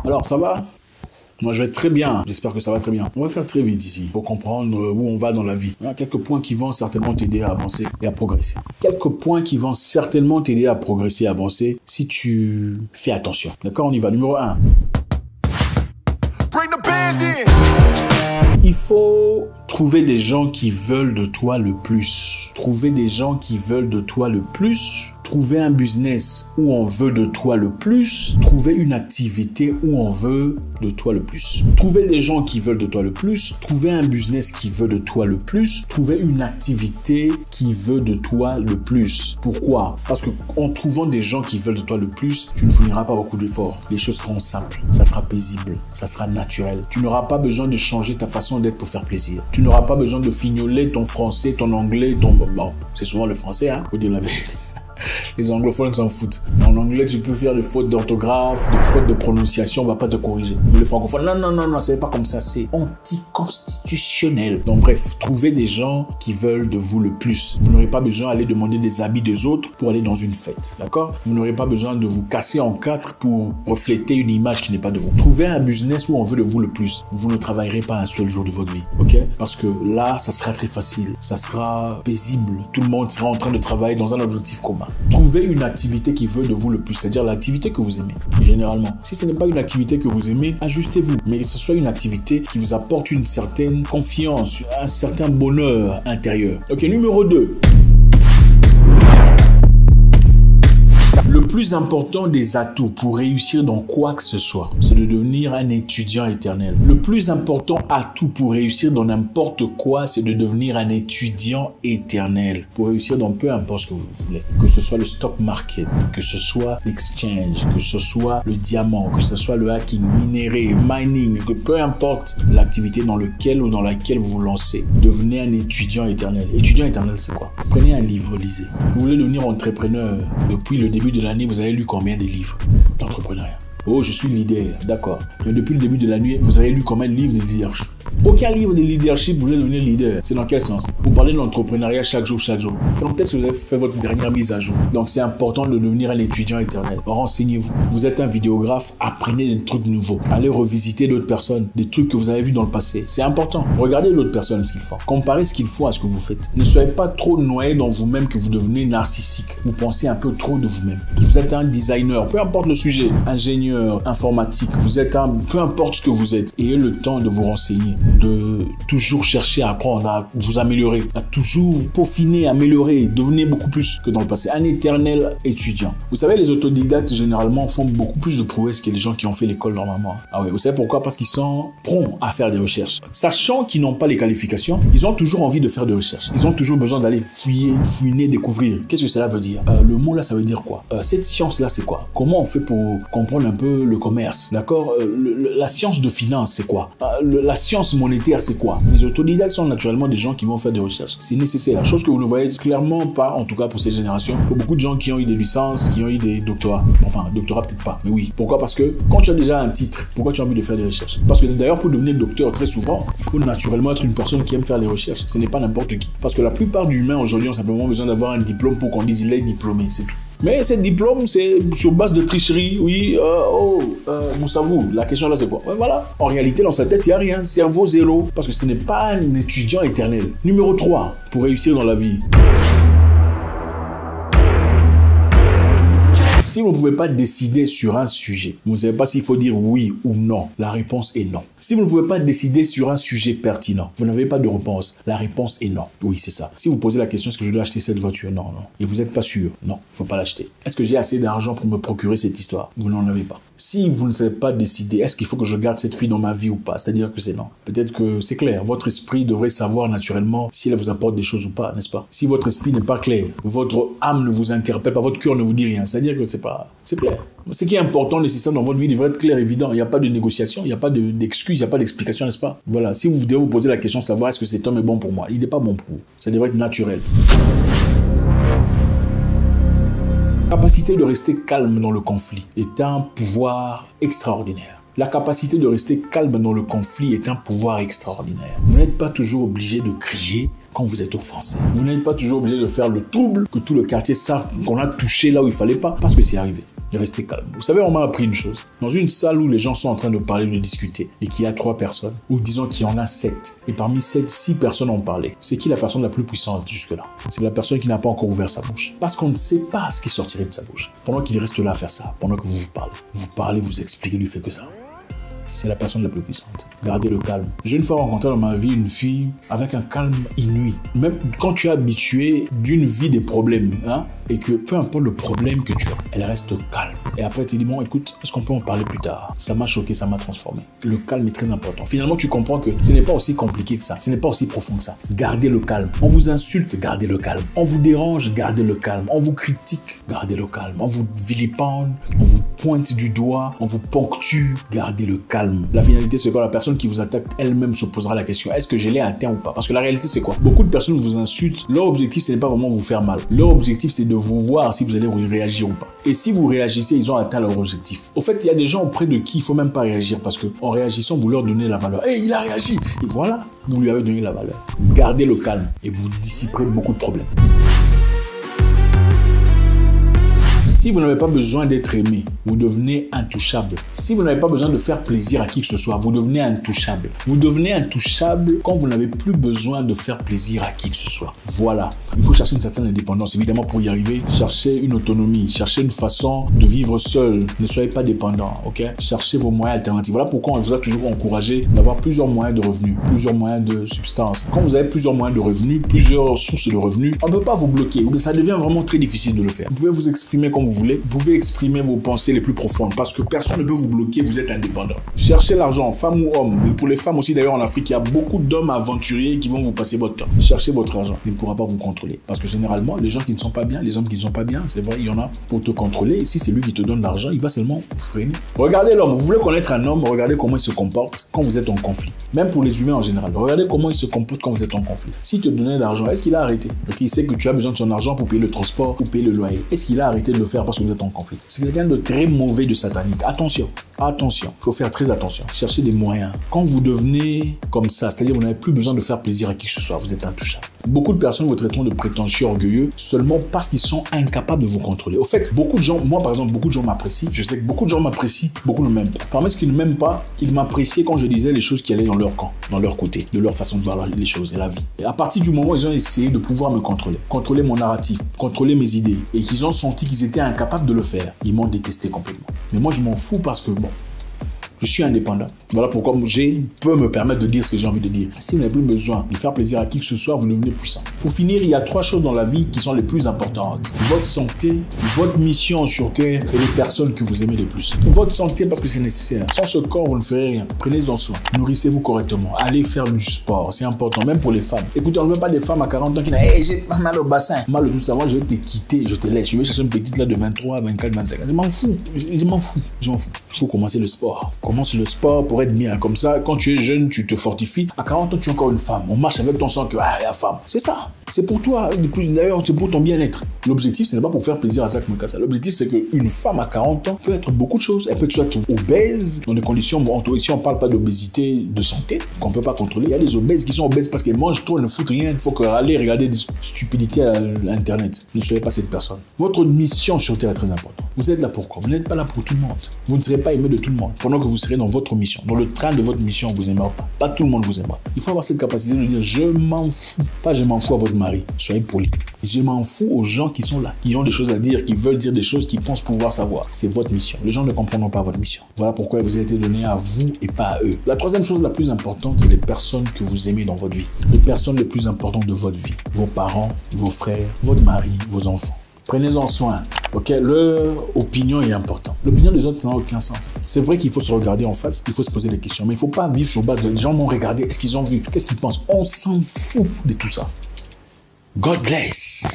Alors, ça va? Moi, je vais très bien. J'espère que ça va très bien. On va faire très vite ici pour comprendre où on va dans la vie. Il y a quelques points qui vont certainement t'aider à avancer et à progresser. Quelques points qui vont certainement t'aider à progresser et à avancer si tu fais attention. D'accord? On y va. Numéro 1. Il faut trouver des gens qui veulent de toi le plus. Trouver des gens qui veulent de toi le plus. Trouver un business où on veut de toi le plus. Trouver une activité où on veut de toi le plus. Trouver des gens qui veulent de toi le plus. Trouver un business qui veut de toi le plus. Trouver une activité qui veut de toi le plus. Pourquoi? Parce que en trouvant des gens qui veulent de toi le plus, tu ne fourniras pas beaucoup d'efforts. Les choses seront simples. Ça sera paisible. Ça sera naturel. Tu n'auras pas besoin de changer ta façon d'être pour faire plaisir. Tu n'auras pas besoin de fignoler ton français, ton anglais, ton... Bon, c'est souvent le français, hein, faut dire la vérité. Les anglophones s'en foutent. En anglais, tu peux faire des fautes d'orthographe, des fautes de prononciation, on va pas te corriger. Mais les francophones, non, c'est pas comme ça, c'est anticonstitutionnel. Donc bref, trouvez des gens qui veulent de vous le plus. Vous n'aurez pas besoin d'aller demander des habits des autres pour aller dans une fête, d'accord? Vous n'aurez pas besoin de vous casser en quatre pour refléter une image qui n'est pas de vous. Trouvez un business où on veut de vous le plus. Vous ne travaillerez pas un seul jour de votre vie, ok? Parce que là, ça sera très facile, ça sera paisible. Tout le monde sera en train de travailler dans un objectif commun. Trouvez une activité qui veut de vous le plus, c'est-à-dire l'activité que vous aimez. Et généralement, si ce n'est pas une activité que vous aimez, ajustez-vous. Mais que ce soit une activité qui vous apporte une certaine confiance, un certain bonheur intérieur. Ok, numéro 2. Le plus important des atouts pour réussir dans quoi que ce soit, c'est de devenir un étudiant éternel. Le plus important atout pour réussir dans n'importe quoi, c'est de devenir un étudiant éternel. Pour réussir dans peu importe ce que vous voulez. Que ce soit le stock market, que ce soit l'exchange, que ce soit le diamant, que ce soit le hacking, minérer, mining, que peu importe l'activité dans laquelle ou dans laquelle vous vous lancez, devenez un étudiant éternel. Étudiant éternel, c'est quoi? Prenez un livre, lisez. Vous voulez devenir entrepreneur depuis le début de l'année, vous avez lu combien de livres d'entrepreneuriat? Oh, je suis leader, d'accord. Mais depuis le début de l'année, vous avez lu combien de livres de leadership? Aucun livre de leadership, vous voulez devenir leader. C'est dans quel sens? Vous parlez de l'entrepreneuriat chaque jour. Quand est-ce que vous avez fait votre dernière mise à jour? Donc c'est important de devenir un étudiant éternel. Renseignez-vous. Vous êtes un vidéographe, apprenez des trucs nouveaux. Allez revisiter d'autres personnes, des trucs que vous avez vus dans le passé. C'est important. Regardez l'autre personne ce qu'ils font. Comparez ce qu'ils font à ce que vous faites. Ne soyez pas trop noyé dans vous-même que vous devenez narcissique. Vous pensez un peu trop de vous-même. Vous êtes un designer, peu importe le sujet, ingénieur, informatique, vous êtes peu importe ce que vous êtes. Ayez le temps de vous renseigner, de toujours chercher à apprendre, à vous améliorer, à toujours peaufiner, améliorer, devenir beaucoup plus que dans le passé. Un éternel étudiant. Vous savez, les autodidactes, généralement, font beaucoup plus de prouesses que les gens qui ont fait l'école normalement. Ah ouais, vous savez pourquoi? Parce qu'ils sont prompts à faire des recherches. Sachant qu'ils n'ont pas les qualifications, ils ont toujours envie de faire des recherches. Ils ont toujours besoin d'aller fouiner, découvrir. Qu'est-ce que cela veut dire? Le mot là, ça veut dire quoi? Cette science-là, c'est quoi? Comment on fait pour comprendre un peu le commerce? D'accord? La science de finance, c'est quoi? La science monétaire, c'est quoi? Les autodidactes sont naturellement des gens qui vont faire des recherches. C'est nécessaire. Chose que vous ne voyez clairement pas, en tout cas pour cette génération, pour beaucoup de gens qui ont eu des licences, qui ont eu des doctorats. Enfin, doctorat peut-être pas, mais oui. Pourquoi? Parce que quand tu as déjà un titre, pourquoi tu as envie de faire des recherches? Parce que d'ailleurs, pour devenir docteur, très souvent, il faut naturellement être une personne qui aime faire les recherches. Ce n'est pas n'importe qui. Parce que la plupart d'humains aujourd'hui ont simplement besoin d'avoir un diplôme pour qu'on dise il est diplômé, c'est tout. Mais ce diplôme, c'est sur base de tricherie. Oui, Moussavou, la question là, c'est quoi? Ouais, voilà. En réalité, dans sa tête, il n'y a rien. Cerveau zéro. Parce que ce n'est pas un étudiant éternel. Numéro 3, pour réussir dans la vie. Si vous ne pouvez pas décider sur un sujet, vous ne savez pas s'il faut dire oui ou non, la réponse est non. Si vous ne pouvez pas décider sur un sujet pertinent, vous n'avez pas de réponse, la réponse est non. Oui, c'est ça. Si vous posez la question, est-ce que je dois acheter cette voiture? Non. Et vous n'êtes pas sûr? Non, il ne faut pas l'acheter. Est-ce que j'ai assez d'argent pour me procurer cette histoire? Vous n'en avez pas. Si vous ne savez pas décider, est-ce qu'il faut que je garde cette fille dans ma vie ou pas? C'est-à-dire que c'est non. Peut-être que c'est clair. Votre esprit devrait savoir naturellement si elle vous apporte des choses ou pas, n'est-ce pas? Si votre esprit n'est pas clair, votre âme ne vous interpelle pas, votre cœur ne vous dit rien. C'est-à-dire que c'est clair. Ce qui est important, nécessaire dans votre vie devrait être clair, évident. Il n'y a pas de négociation, il n'y a pas d'excuse, il n'y a pas d'explication, n'est-ce pas? Voilà. Si vous devez vous poser la question de savoir est-ce que cet homme est bon pour moi, il n'est pas bon pour vous. Ça devrait être naturel. La capacité de rester calme dans le conflit est un pouvoir extraordinaire. La capacité de rester calme dans le conflit est un pouvoir extraordinaire. Vous n'êtes pas toujours obligé de crier quand vous êtes offensé. Vous n'êtes pas toujours obligé de faire le trouble, que tout le quartier sache qu'on a touché là où il ne fallait pas, parce que c'est arrivé. et restez calme. Vous savez, on m'a appris une chose. Dans une salle où les gens sont en train de parler, de discuter, et qu'il y a 3 personnes, ou disons qu'il y en a 7, et parmi 6 personnes ont parlé, c'est qui la personne la plus puissante jusque-là? C'est la personne qui n'a pas encore ouvert sa bouche. Parce qu'on ne sait pas ce qui sortirait de sa bouche. Pendant qu'il reste là à faire ça, pendant que vous parlez, vous expliquez, lui fait que ça. C'est la personne la plus puissante. Gardez le calme. J'ai une fois rencontré dans ma vie une fille avec un calme inouï. Même quand tu es habitué d'une vie des problèmes, hein, et que peu importe le problème que tu as, elle reste calme. Et après, tu dis, bon, écoute, est-ce qu'on peut en parler plus tard? Ça m'a choqué, ça m'a transformé. Le calme est très important. Finalement, tu comprends que ce n'est pas aussi compliqué que ça. Ce n'est pas aussi profond que ça. Gardez le calme. On vous insulte, gardez le calme. On vous dérange, gardez le calme. On vous critique, gardez le calme. On vous vilipende, on vous pointe du doigt, on vous ponctue, gardez le calme. La finalité, c'est que la personne qui vous attaque elle-même se posera la question, est-ce que je l'ai atteint ou pas? Parce que la réalité, c'est quoi? Beaucoup de personnes vous insultent. Leur objectif, ce n'est pas vraiment vous faire mal. Leur objectif, c'est de vous voir si vous allez réagir ou pas. Et si vous réagissez, ils ont atteint leur objectif. Au fait, il y a des gens auprès de qui il ne faut même pas réagir parce qu'en réagissant, vous leur donnez la valeur. Hey, il a réagi! Et voilà, vous lui avez donné la valeur. Gardez le calme et vous dissiperez beaucoup de problèmes. Si vous n'avez pas besoin d'être aimé, vous devenez intouchable. Si vous n'avez pas besoin de faire plaisir à qui que ce soit, vous devenez intouchable. Vous devenez intouchable quand vous n'avez plus besoin de faire plaisir à qui que ce soit. Voilà. Il faut chercher une certaine indépendance. Évidemment, pour y arriver, cherchez une autonomie, cherchez une façon de vivre seul. Ne soyez pas dépendant, ok? Cherchez vos moyens alternatifs. Voilà pourquoi on vous a toujours encouragé d'avoir plusieurs moyens de revenus, plusieurs moyens de substance. Quand vous avez plusieurs moyens de revenus, plusieurs sources de revenus, on ne peut pas vous bloquer. Ça devient vraiment très difficile de le faire. Vous pouvez vous exprimer comme vous voulez. Vous pouvez exprimer vos pensées les plus profondes parce que personne ne peut vous bloquer, vous êtes indépendant. Cherchez l'argent, femme ou homme. Et pour les femmes aussi, d'ailleurs, en Afrique, il y a beaucoup d'hommes aventuriers qui vont vous passer votre temps. Cherchez votre argent. Il ne pourra pas vous contrôler. Parce que généralement, les gens qui ne sont pas bien, les hommes qui ne sont pas bien, c'est vrai, il y en a pour te contrôler. Et si c'est lui qui te donne l'argent, il va seulement vous freiner. Regardez l'homme. Vous voulez connaître un homme, regardez comment il se comporte quand vous êtes en conflit. Même pour les humains en général. Regardez comment il se comporte quand vous êtes en conflit. S'il te donnait l'argent, est-ce qu'il a arrêté? Donc il sait que tu as besoin de son argent pour payer le transport, pour payer le loyer. Est-ce qu'il a arrêté de le faire parce que vous êtes en conflit? C'est quelqu'un de très mauvais, de satanique. Attention, attention. Il faut faire très attention. Cherchez des moyens. Quand vous devenez comme ça, c'est-à-dire vous n'avez plus besoin de faire plaisir à qui que ce soit, vous êtes intouchable. Beaucoup de personnes vous traiteront de prétentieux, orgueilleux, seulement parce qu'ils sont incapables de vous contrôler. Au fait, beaucoup de gens, moi par exemple, beaucoup de gens m'apprécient. Je sais que beaucoup de gens m'apprécient, beaucoup ne m'aiment pas. Parmi ceux qui ne m'aiment pas, ils m'appréciaient quand je disais les choses qui allaient dans leur camp, dans leur côté, de leur façon de voir les choses et la vie. Et à partir du moment où ils ont essayé de pouvoir me contrôler mon narratif, contrôler mes idées, et qu'ils ont senti qu'ils étaient incapables de le faire, ils m'ont détesté complètement. Mais moi, je m'en fous parce que, bon, je suis indépendant. Voilà pourquoi je peux me permettre de dire ce que j'ai envie de dire. Si vous n'avez plus besoin de faire plaisir à qui que ce soit, vous devenez puissant. Pour finir, il y a 3 choses dans la vie qui sont les plus importantes. Votre santé, votre mission sur Terre et les personnes que vous aimez le plus. Votre santé parce que c'est nécessaire. Sans ce corps, vous ne ferez rien. Prenez-en soin. Nourrissez-vous correctement. Allez faire du sport. C'est important, même pour les femmes. Écoutez, on ne veut pas des femmes à 40 ans qui disent hey, j'ai pas mal au bassin. Mal de tout ça. Moi, je vais te quitter. Je te laisse. Je vais chercher une petite là de 23, 24, 25. Je m'en fous. Je m'en fous. Il faut commencer le sport. Commence le sport pour être bien. Comme ça, quand tu es jeune, tu te fortifies. À 40 ans, tu es encore une femme. On marche avec ton sang que, la femme. C'est ça. C'est pour toi. D'ailleurs, c'est pour ton bien-être. L'objectif, ce n'est pas pour faire plaisir à Zach Mukasa. L'objectif, c'est qu'une femme à 40 ans peut être beaucoup de choses. Elle peut être obèse dans des conditions, ici, on ne parle pas d'obésité de santé, qu'on ne peut pas contrôler. Il y a des obèses qui sont obèses parce qu'elles mangent trop, elles ne foutent rien. Il faut aller regarder des stupidités à Internet. Ne soyez pas cette personne. Votre mission sur Terre est très importante. Vous êtes là pour quoi? Vous n'êtes pas là pour tout le monde. Vous ne serez pas aimé de tout le monde. Pendant que vous serez dans votre mission, dans le train de votre mission, vous aimera pas. Pas tout le monde vous aimera. Il faut avoir cette capacité de dire je m'en fous. Pas je m'en fous à votre mari. Soyez poli. Je m'en fous aux gens qui sont là, qui ont des choses à dire, qui veulent dire des choses, qui pensent pouvoir savoir. C'est votre mission. Les gens ne comprendront pas votre mission. Voilà pourquoi elle vous a été donnée à vous et pas à eux. La troisième chose la plus importante, c'est les personnes que vous aimez dans votre vie. Les personnes les plus importantes de votre vie. Vos parents, vos frères, votre mari, vos enfants. Prenez-en soin. Ok, leur opinion est importante. L'opinion des autres, ça n'a aucun sens. C'est vrai qu'il faut se regarder en face, il faut se poser des questions, mais il ne faut pas vivre sur base de les gens m'ont regardé, est-ce qu'ils ont vu, qu'est-ce qu'ils pensent. On s'en fout de tout ça. God bless.